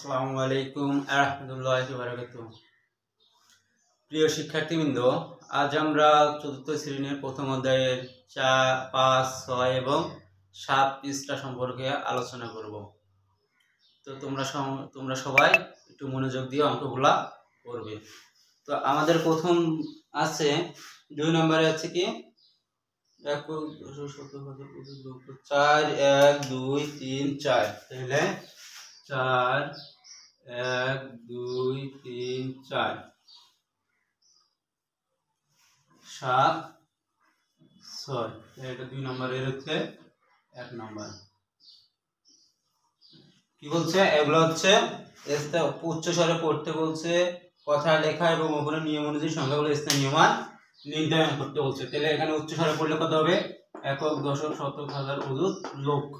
আসসালামু আলাইকুম রাহমাতুল্লাহি ওয়া বারাকাতুহু। প্রিয় শিক্ষার্থীবৃন্দ, আজ আমরা চতুর্থ শ্রেণীর প্রথম অধ্যায়ের 4, 5, 6 এবং 7 পৃষ্ঠা সম্পর্কে আলোচনা করব। তো তোমরা সবাই একটু মনোযোগ দিয়ে অঙ্কগুলা করবে। তো আমাদের প্রথম আছে 2 নম্বরে আছে কি 4 1 2 3 4। তাহলে 4 1 2 3 4 7 6। এটা 2 নম্বরের হচ্ছে 1 নম্বর। কি বলছে? এগুলো হচ্ছে উচ্চ স্বরে পড়তে বলছে, কথা লেখা এবং ওপরের নিয়ম অনুযায়ী সংখ্যাগুলো স্থানীয় মান নির্ধারণ করতে বলছে। তাহলে এখানে উচ্চ স্বরে পড়লে কত হবে? একক, দশক, শতক, হাজার, অযুত, লক্ষ।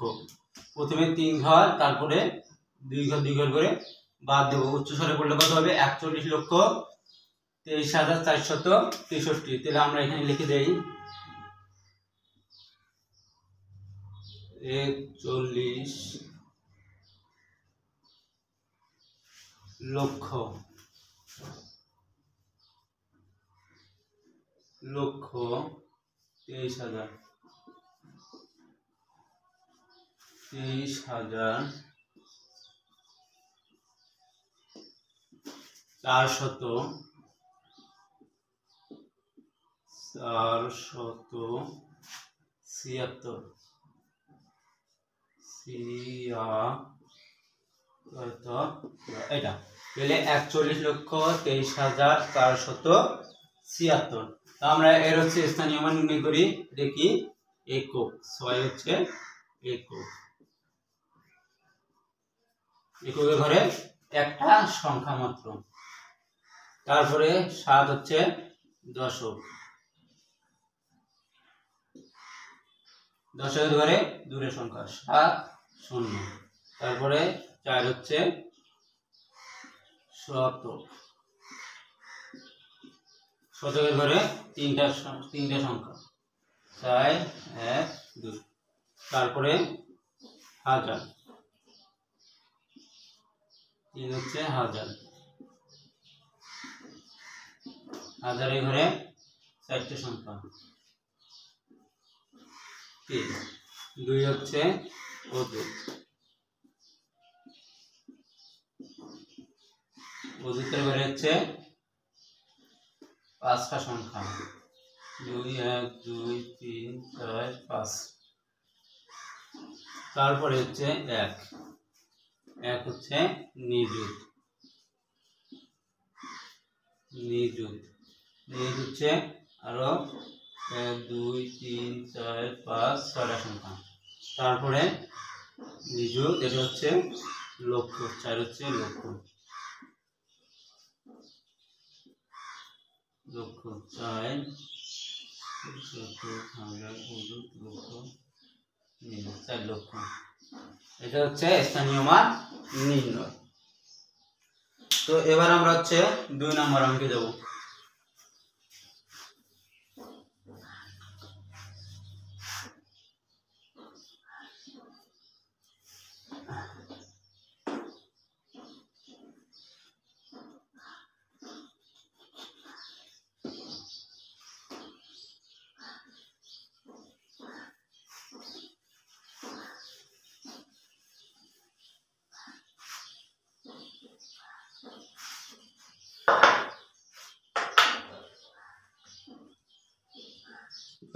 প্রথমে 3 ঘর, তারপরে 2 ঘর 2 ঘর করে বাদ দেব। উচ্চ স্বরে পড়লে কত হবে? 41,23,463। তাহলে আমরা এখানে লিখে দেই 41 লক্ষ 23,000 476 এটা তাহলে 41,23,476। আমরা এর হচ্ছে স্থানীয় মান নির্ণয় করি। দেখি একক, 6 হচ্ছে একক। এককের ঘরে একটা সংখ্যা মাত্র। তারপরে 7 হচ্ছে দশক, দশকের ঘরে দূরের সংখ্যা 7 0। তারপরে 4 হচ্ছে শতক, শতকের ঘরে তিনটা সংখ্যা 4 1 2। তারপরে হাজার, 3 হচ্ছে হাজার, হাজারের ঘরে 4টে সংখ্যা 3। 2 হচ্ছে অযুত, অযুতের ঘরে হচ্ছে 5টা সংখ্যা 2 1 2 3 4 5। তারপরে হচ্ছে 1 হচ্ছে নিযুত, হচ্ছে আরো 1 2 3 4 5 6টা সংখ্যা। তারপরে নিযুত, এটা হচ্ছে লক্ষ, 4 হচ্ছে লক্ষ, 4 লক্ষ। এটা হচ্ছে স্থানীয় মান নির্ণয়। তো এবার আমরা হচ্ছে 2 নম্বর অঙ্কে যাব।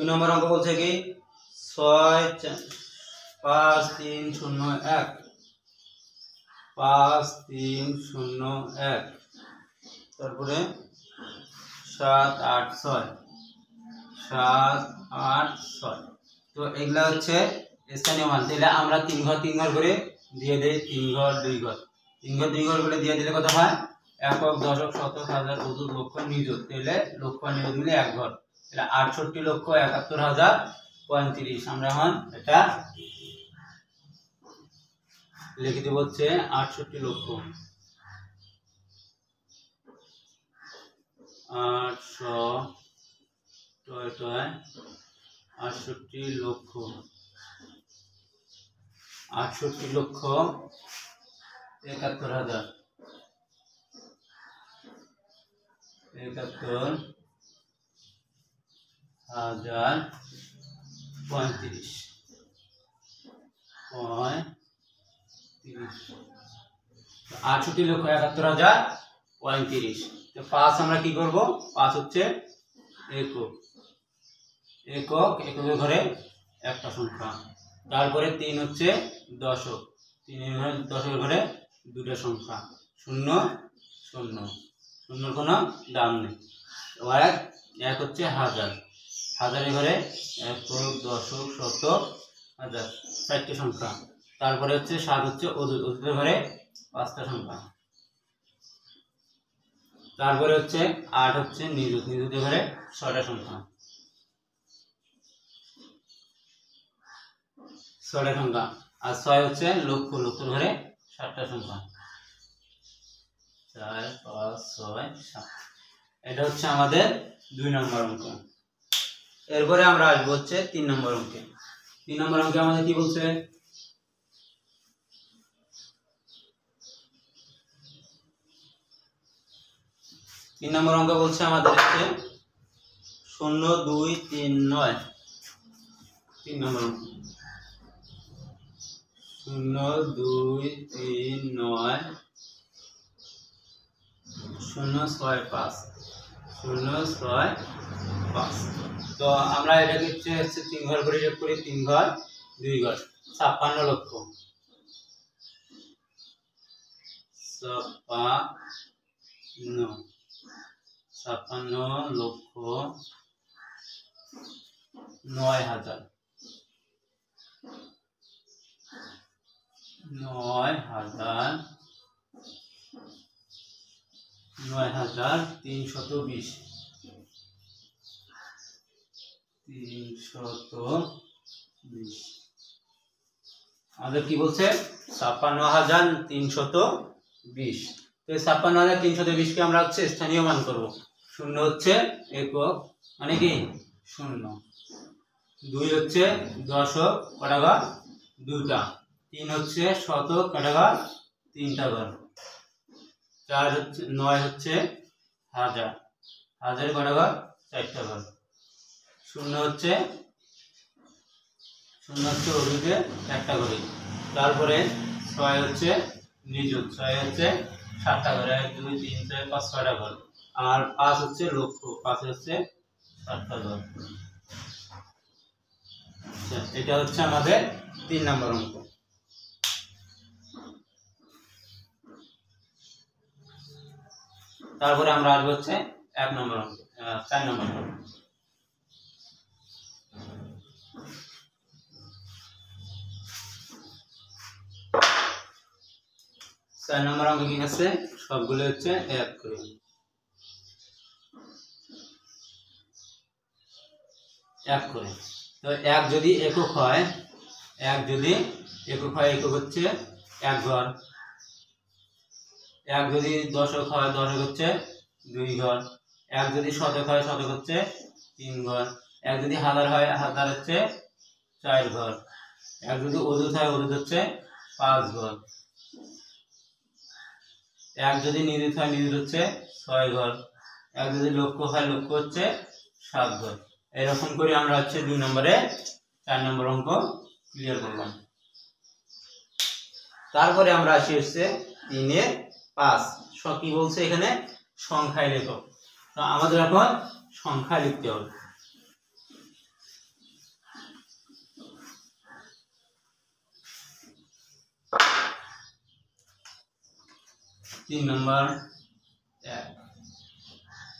নম্বর অঙ্ক বলছে কি 6 5 3 0 1 5 3 0 1। তারপরে 7 8 6 7 8 6। তো এগুলা হচ্ছে স্থানীয় মান। তাহলে আমরা 3 ঘর 3 ঘর করে দিয়ে দেই, 3 ঘর 2 ঘর 3 ঘর 2 ঘর করে দিয়ে দিলে কত হয়? একক, দশক, শতক, হাজার, অযুত, লক্ষ, নিযুত। তাহলে লক্ষ আর নিযুত মিলে 1 ঘর। 68,71,035। আমরা এখন এটা লিখে দেব হচ্ছে 68 লক্ষ 68 লক্ষ ৭১,০০০ ৩৫ ৬১,৭১,০৩৫। তো ৫ আমরা কি করব? ৫ হচ্ছে একক, এককের ঘরে একটা সংখ্যা। তারপরে ৩ হচ্ছে দশক, ৩ দশকের ঘরে দুটো সংখ্যা, ০ ০, শূন্যর কোনো দাম নেই। এবার ১ হচ্ছে হাজার, হাজারের ঘরে একক, দশক, শতক, হাজার, ৪টে সংখ্যা। তারপরে হচ্ছে ৭ হচ্ছে অযুত, অযুতের ঘরে ৫টা সংখ্যা। তারপরে হচ্ছে ৮ হচ্ছে নিযুত, নিযুতের ঘরে ৬টা সংখ্যা, ৬টা সংখ্যা। আর ৬ হচ্ছে লক্ষ, লক্ষের ঘরে ৭টা সংখ্যা, ৪, ৫, ৬, ৭। এটা হচ্ছে আমাদের ২ নম্বর অঙ্ক। এরপরে আমরা আসবো হচ্ছে ৩ নম্বর অঙ্কে। ৩ নম্বর অঙ্কে আমাদের কি বলছে? ৩ নম্বর অঙ্ক বলছে আমাদের হচ্ছে ০, ২, ৩, ৯। ৩ নম্বর অঙ্ক ০, ২, ৩, ৯, ০, ৬, ৫, ০, ৬, ৫। তো আমরা এটাকে হচ্ছে ৩ ঘর করে যোগ করি, ৩ ঘর ২ ঘর, ৫৬ লক্ষ, ৫৬ লক্ষ ৯,০০০, ৯,৩২০, ৩২০। আমাদের কি বলছে? ৫৬,৩২০। তো এই ৫৬,৩২০ কে আমরা হচ্ছে স্থানীয় মান করব। ০ হচ্ছে একক, মানে কি ০। ২ হচ্ছে দশক, কটা ঘর? ২টা। ৩ হচ্ছে শতক, কটা ঘর? ৩টা ঘর। ৪ হচ্ছে ৯ হচ্ছে হাজার, হাজারের কটা ঘর? ৪টা ঘর। ০ হচ্ছে অযুতে, একটা ঘরে। তারপরে ৬ হচ্ছে নিযুত, ৬ হচ্ছে ৭টা ঘর, ১, ২, ৩, ৪, ৫, ৬টা ঘর। আর ৫ হচ্ছে লক্ষ, ৫ হচ্ছে ৭টা ঘর। এটা হচ্ছে আমাদের ৩ নম্বর অঙ্ক। তারপরে আমরা আসবো হচ্ছে ১ নম্বর অঙ্ক, ৪ নম্বর অঙ্ক। ৪ নম্বর অঙ্ক কি আছে? সবগুলো হচ্ছে ১ করে। ১ করে। তো ১ যদি একক হয়, ১ যদি একক হয়, একক হচ্ছে ১ ঘর। ১ যদি দশক হয়, দশক হচ্ছে ২ ঘর। ১ যদি শতক হয়, শতক হচ্ছে ৩ ঘর। ১ যদি হাজার হয়, হাজার হচ্ছে ৪ ঘর। ১ যদি অযুত হয়, অযুত হচ্ছে ৫ ঘর। ১ যদি নিযুত হয়, নিযুত হচ্ছে ৬ ঘর। ১ যদি লক্ষ হয়, লক্ষ হচ্ছে ৭ ঘর। এরকম করে আমরা হচ্ছে ২ নম্বরে ৪ নম্বর অঙ্ক ক্লিয়ার করলাম। তারপরে আমরা আসি হচ্ছে ৩-এর ৫। কি বলছে এখানে? সংখ্যায় লেখো। তো আমাদের এখন সংখ্যা লিখতে হবে। ৩ নম্বর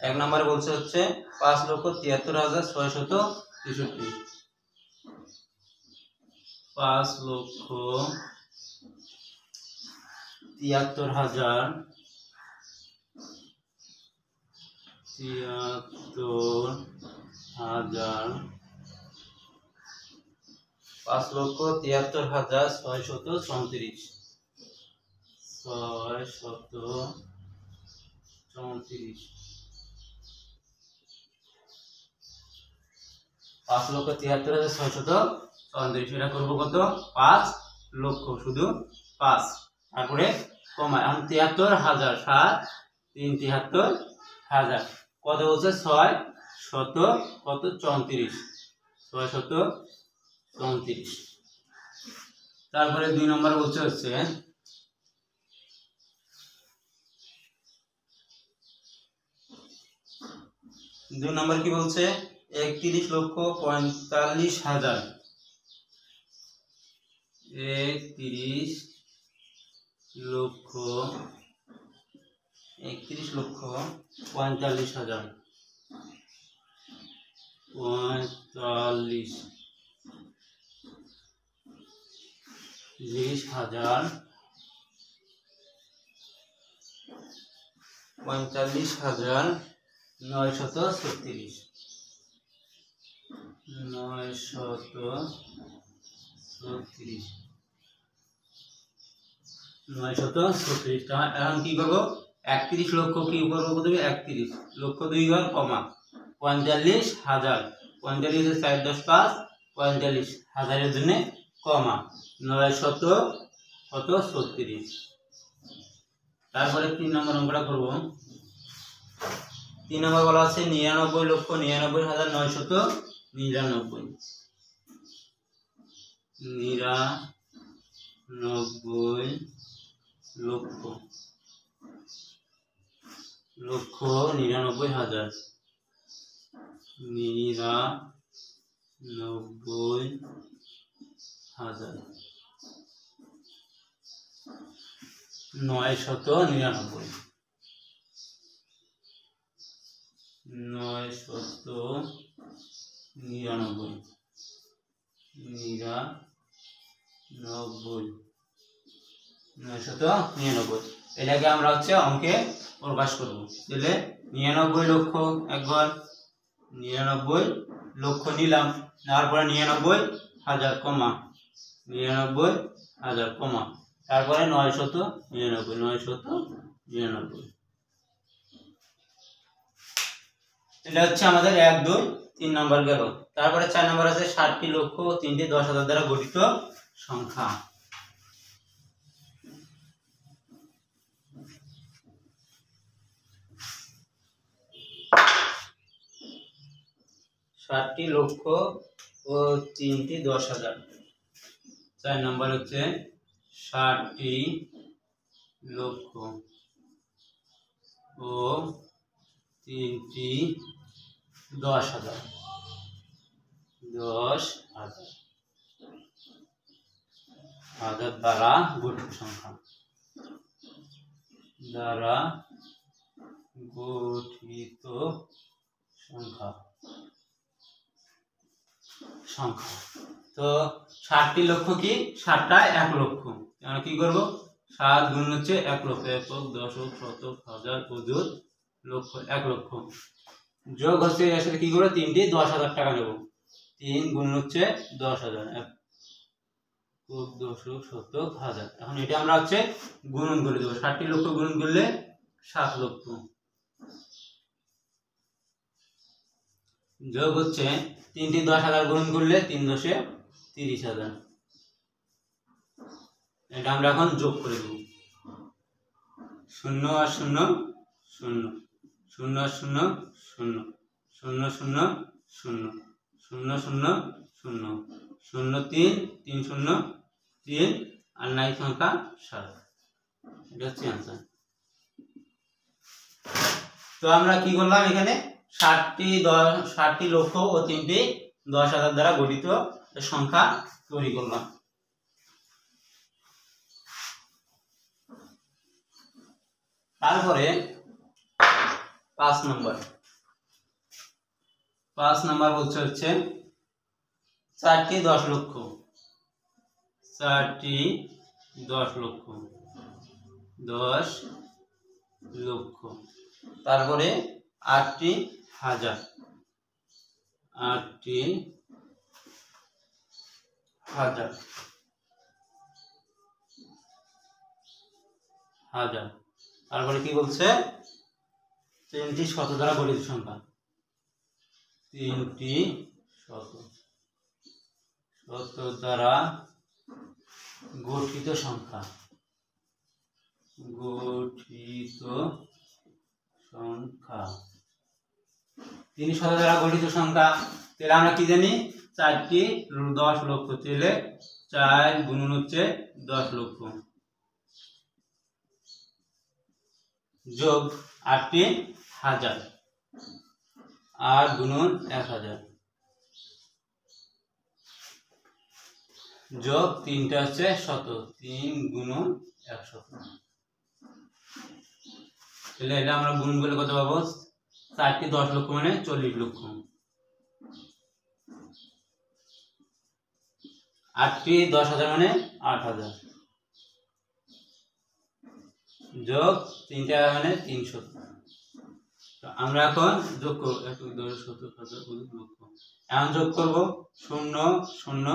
১ নম্বরে বলছে হচ্ছে ৫,৭৩,৬৬৩। ৫,৭৩,৬৩৩। ৫,৭৩,৬৩৩। এটা করবো কত? ৫ লক্ষ, শুধু ৫। তারপরে কমা এখন 73,000 7 3 73,000 কত বলছে 6 শত কত 34 6 শত 34। তারপরে 2 নম্বর বলছে হচ্ছে 2 নম্বর কি বলছে 31,45,000 31,45,000 45,936 936 টাকা। এখন কি করবো 31 লক্ষ কি করবো প্রথমে 31 লক্ষ 2 ঘর কমা 45,000 45 4 10 5 45,000 এর জন্য কমা 936। তারপরে 3 নম্বর অঙ্কটা করবো 3 নম্বর বলা আছে 99,99,999 লক্ষ 99,000 999 এটাকে আমরা হচ্ছে অঙ্কে প্রকাশ করব। তাহলে 99 লক্ষ একবার 99 লক্ষ নিলাম, নেওয়ার পরে 99,000 কমা 99,000 কমা তারপরে 999 এটা হচ্ছে আমাদের 1 2 3 নাম্বার গেল। তারপরে 4 নাম্বার আছে 60 লক্ষ 3টি 10,000 দ্বারা গঠিত সংখ্যা। 60 লক্ষ ও 3টি 10,000। 4 নাম্বার হচ্ছে 60 লক্ষ ও 3টি 10,000 দ্বারা গঠিত সংখ্যা তো 60 লক্ষ কি 60টা 1 লক্ষ, আমরা কি করব 7 গুণ হচ্ছে 1 লক্ষ 1 দশক শতক হাজার অযুত লক্ষ 1 লক্ষ যোগ হচ্ছে এর সাথে কি করব 3টি 10,000 টাকা নেব। 3 গুণ হচ্ছে 10,000 1 দশক শতক হাজার। এখন এটা আমরা হচ্ছে গুণন করে দেব। 60 লক্ষ গুণন করলে 7 লক্ষ যোগ হচ্ছে 3টি 10,000 গুণন করলে 3 10 30,000। এটা আমরা এখন যোগ করে দেব। 0 আর 0 0 0 আর 0 0 0 0 0 0 0 0 0 3 3 0 3 আর নাই সংখ্যা 7। এটা হচ্ছে आंसर। তো আমরা কি করলাম এখানে 60 লক্ষ ও 3টি 10,000 দ্বারা গঠিত সংখ্যা তৈরি করলাম। তারপরে 5 নাম্বার বলছে হচ্ছে 4টি 10 লক্ষ 4টি 10 লক্ষ 10 লক্ষ তারপরে 8টি 1000 8টি 1000 তারপরে কি বলছে 3টি শত দ্বারা গঠিত সংখ্যা 3টি শত দ্বারা গঠিত সংখ্যা গঠিত সংখ্যা। 3 শত দ্বারা গঠিত সংখ্যা, তাহলে আমরা কি জানি 4টি 10 লক্ষ, তাহলে 4 গুণন হচ্ছে 10 লক্ষ যোগ 8টি 1000 আর গুণন 1000 যোগ 3টা হচ্ছে শত, 3 গুণন 100। তাহলে এটা আমরা গুণ করলে কত পাবো? 4টি 10 লক্ষ মানে 40 লক্ষ, 8টি 10,000 মানে 8,000 যোগ 3টা মানে 300। আমরা এখন যোগ করব 1 2 শত হাজার লক্ষ, এখন যোগ করব 0 0 0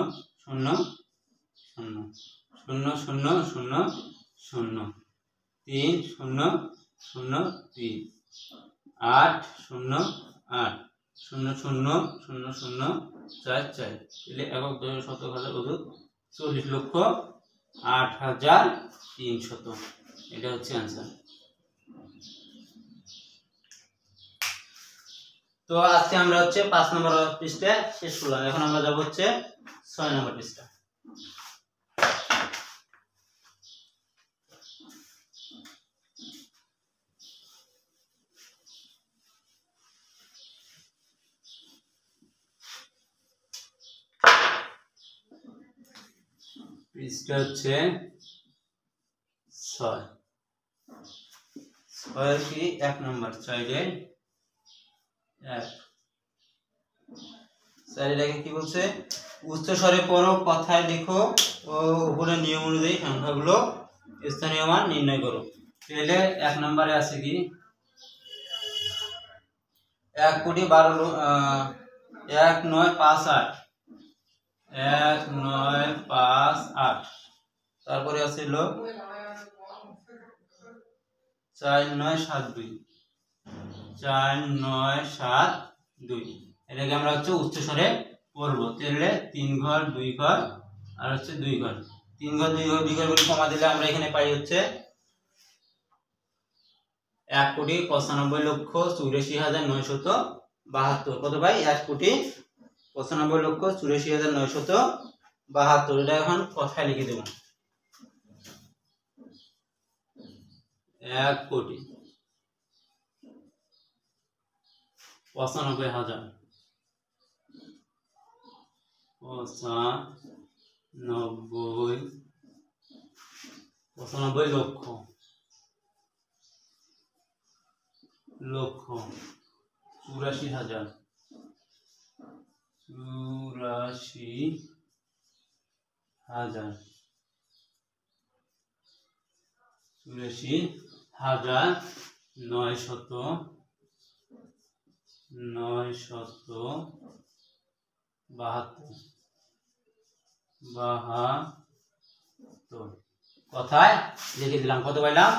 0 0 0 0 0 3 0 0 3 8 0 8 0 0 0 0 4 4, তাহলে 1 2 শত হাজার 40 লক্ষ 8,300। এটা হচ্ছে आंसर। তো আজকে আমরা হচ্ছে 5 নম্বর পৃষ্ঠা শেষ করলাম, এখন আমরা যাব হচ্ছে 6 নম্বর পৃষ্ঠা। পৃষ্ঠা হচ্ছে 6 কি 1 নম্বর সাইডে 1 সাইডে কি বলছে? উচ্চ স্বরে পড়ো, কথায় লেখো ও উপরের নিয়ম অনুযায়ী সংখ্যাগুলো স্থানীয় মান নির্ণয় করো। তাহলে 1 নম্বরে আছে কি 1,12,1958 1958, তারপরে আছে 4972 4972, এটাকে আমরা হচ্ছে উচ্চ স্বরে পড়বো। তাহলে 3 ঘর 2 ঘর আর হচ্ছে 2 ঘর, 3 ঘর 2 ঘর 2 ঘর করে কমা দিলে আমরা এখানে পাই হচ্ছে 1,95,84,972। কত ভাই? 1,95,84,972। এটা এখন কথায় লিখে দেব 1,95,000 95 লক্ষ লক্ষ 84,000 972 কথায় লিখে দিলাম। কত পাইলাম?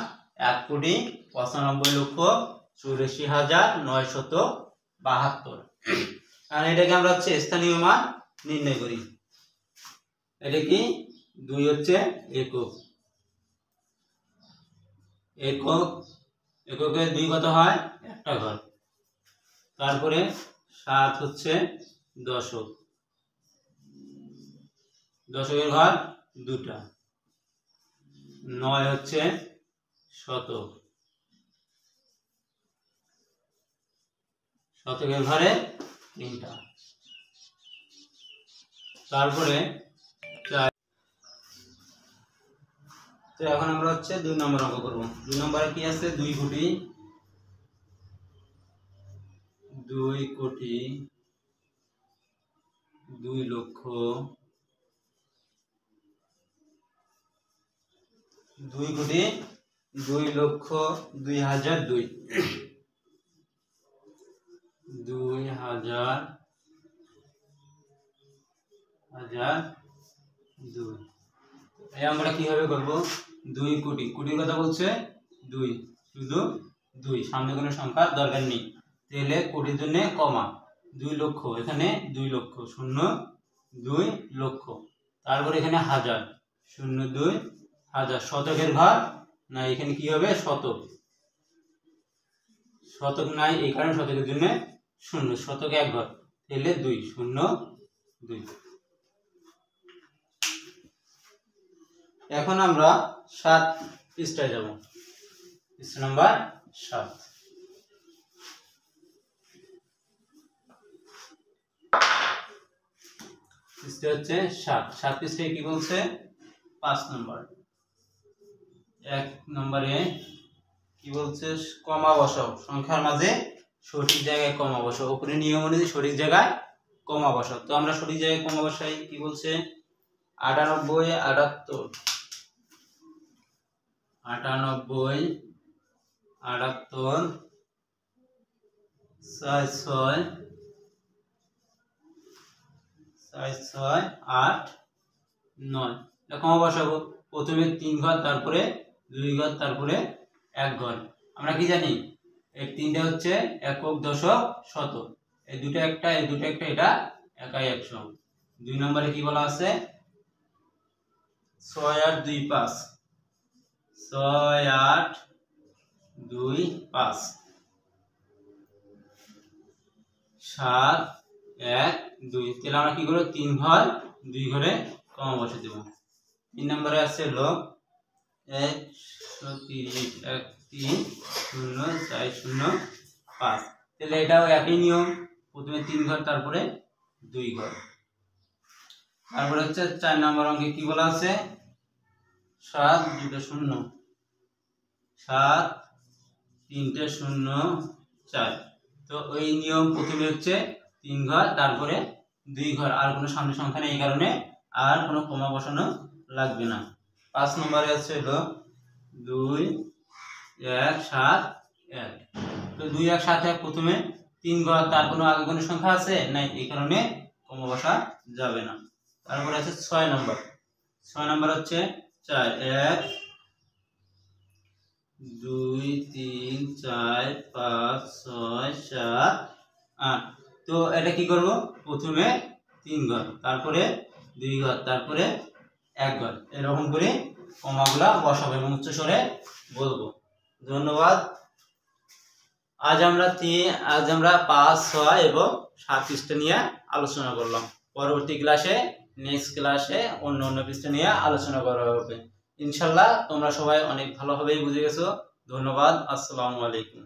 1,95,84,972। আর এটাকে আমরা হচ্ছে স্থানীয় মান নির্ণয় করি। এটা কি 2 হচ্ছে একক, এককে 2 কত হয়? একটা ঘর। তারপরে 7 হচ্ছে দশক, দশকের ঘর 2টা। 9 হচ্ছে শতক, শতকের ঘরে 3টা। তারপরে তো এখন আমরা হচ্ছে 2 নম্বর অঙ্ক করব। 2 নম্বরে কি আছে? 2 কোটি 2 লক্ষ 2,02,002 2,002। এই আমরা কিভাবে করব? 2 কোটি, কোটির কথা বলছে 2, শুধু 2, সামনে কোনো সংখ্যার দরকার নেই। তাহলে কোটির জন্য কমা 2 লক্ষ, এখানে 2 লক্ষ 02 লক্ষ। তারপর এখানে 1000 02 1000। শতকের ঘর না, এখানে কি হবে? শতক, শতক নাই, এই কারণে শতকের জন্য 0, শতক এক ঘর, তাহলে 2, 0, 2। এখন আমরা 7 পৃষ্ঠায় যাব, পৃষ্ঠা নাম্বার 7। পৃষ্ঠা হচ্ছে 7 পৃষ্ঠায় কি বলছে? 5 নম্বর, 1 নম্বরে কি বলছে? কমা বসাও, সংখ্যার মাঝে সঠিক জায়গায় কমা বসাও। উপরে নিয়ম অনুযায়ী সঠিক জায়গায় কমা বসাও। তো আমরা সঠিক জায়গায় কমা বসাই। কি বলছে? 98, 78, 98, 78, 6, 8, 9। কমা বসাবো। প্রথমে 3 ঘর, তারপরে 2 ঘর, তারপরে 1 ঘর। আমরা কি জানি? এই 3টা হচ্ছে একক, দশক, শতক। এই দুটো একটা, এই দুটো একটা, এটা একাই 100। 2 নম্বরে কি বলা আছে? 6, 8, 2, 5, 6, 8, 2, 5, 7, 1, 2। তাহলে আমরা কি করব? 3 ঘর 2 ঘরে কমা বসে দেব। 3 নম্বরে আছে হলো 130, 1, 3, 0, 4, 0, 5। তাহলে এটাও একই নিয়ম, প্রথমে 3 ঘর, তারপরে 2 ঘর। তারপরে হচ্ছে 4 নম্বর অঙ্কে কি বলা আছে? 7, 2টা 0, 7, 3টে 0, 4। তো ওই নিয়ম, প্রথমে হচ্ছে 3 ঘর, তারপরে 2 ঘর, আর কোনো সামনে সংখ্যা নেই, এই কারণে আর কোনো কমা বসানো লাগবে না। 5 নম্বরে আছে হলো 2, 1, 7, 1। তো 2, 1, 7, 1 প্রথমে 3 ঘর, তার কোনো আগে কোনো সংখ্যা আছে নাই, এই কারণে কমা বসা যাবে না। তারপরে আছে 6 নম্বর। 6 নম্বর হচ্ছে 4, 1, 2, 3, 4, 5, 6, 7, 8। তো এটা কি করব? প্রথমে 3 ঘর, তারপরে 2 ঘর, তারপরে 1 ঘর, এরকম করে কমাগুলা বসাবো এবং উচ্চস্বরে বলবো। ধন্যবাদ। আজ আমরা 5, 6 এবং 7 পৃষ্ঠা নিয়ে আলোচনা করলাম। পরবর্তী ক্লাসে, নেক্সট ক্লাসে অন্য পৃষ্ঠা নিয়ে আলোচনা করা হবে। ইনশাআল্লাহ তোমরা সবাই অনেক ভালোভাবেই বুঝে গেছো। ধন্যবাদ। আসসালামু আলাইকুম।